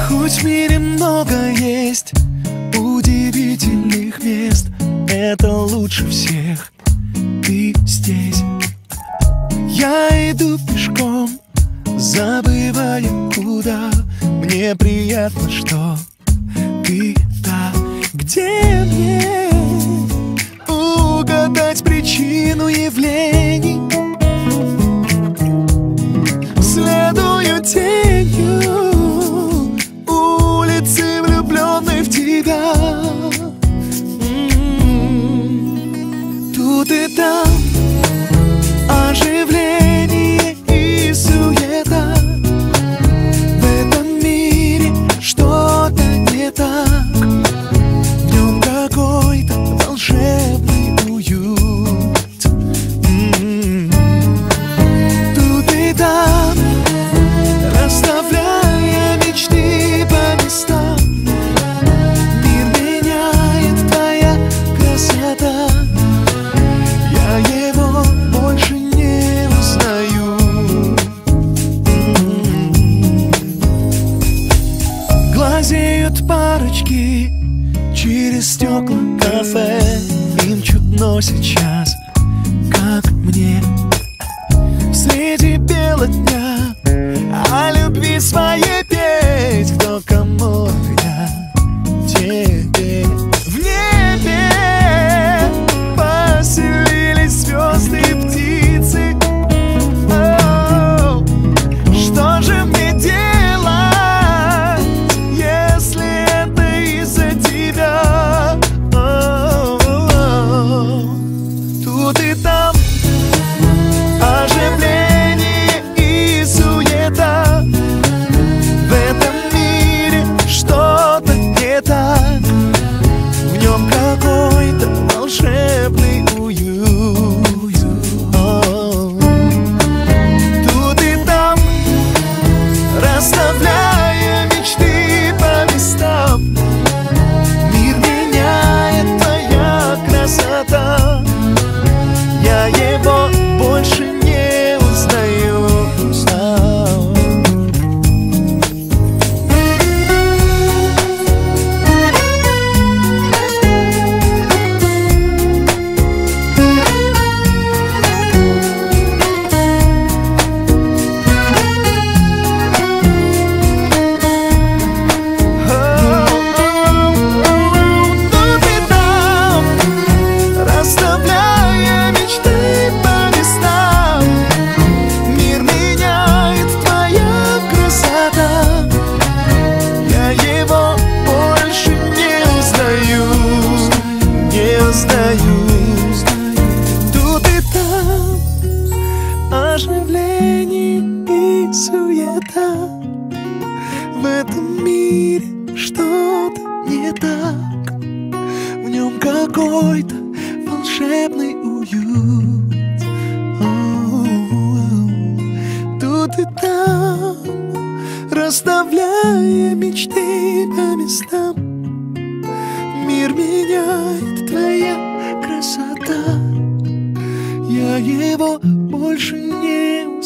Хоть в мире много есть удивительных мест, это лучше всех ты здесь. Я иду пешком, забывая куда. Мне приятно, что ты там, где мне угадать причину явлений. Следую тенью улицы, влюбленной в тебя. Тут и там оживление и суета. В этом мире что-то не так. В нем какой-то волшебный уют. Тут и там, расставляя мечты по местам, мир меняет твоя красота. Я его больше не узнаю. Глазеют парочки через стекла кафе. Им чудно сейчас, как мне, среди бела дня о любви своей петь. Кто кому я тебе. В небе поселились звезды и птицы. Оу, что же мне делать, если это из-за тебя? Оу, тут и там оживление и суета. В этом мире что-то не так. В нем какой-то волшебный уют. Тут и там, расставляя мечты по местам, мир меняет твоя красота. Я его больше не узнаю. Тут и там, расставляя мечты по местам, мир меняет твоя красота. Я его больше не узнаю, не узнаю. Тут и там оживление и суета. В этом мире что-то не так. В нем какой-то волшебный уют. Тут и там, расставляя мечты по местам, мир меняет твоя красота. Я его больше не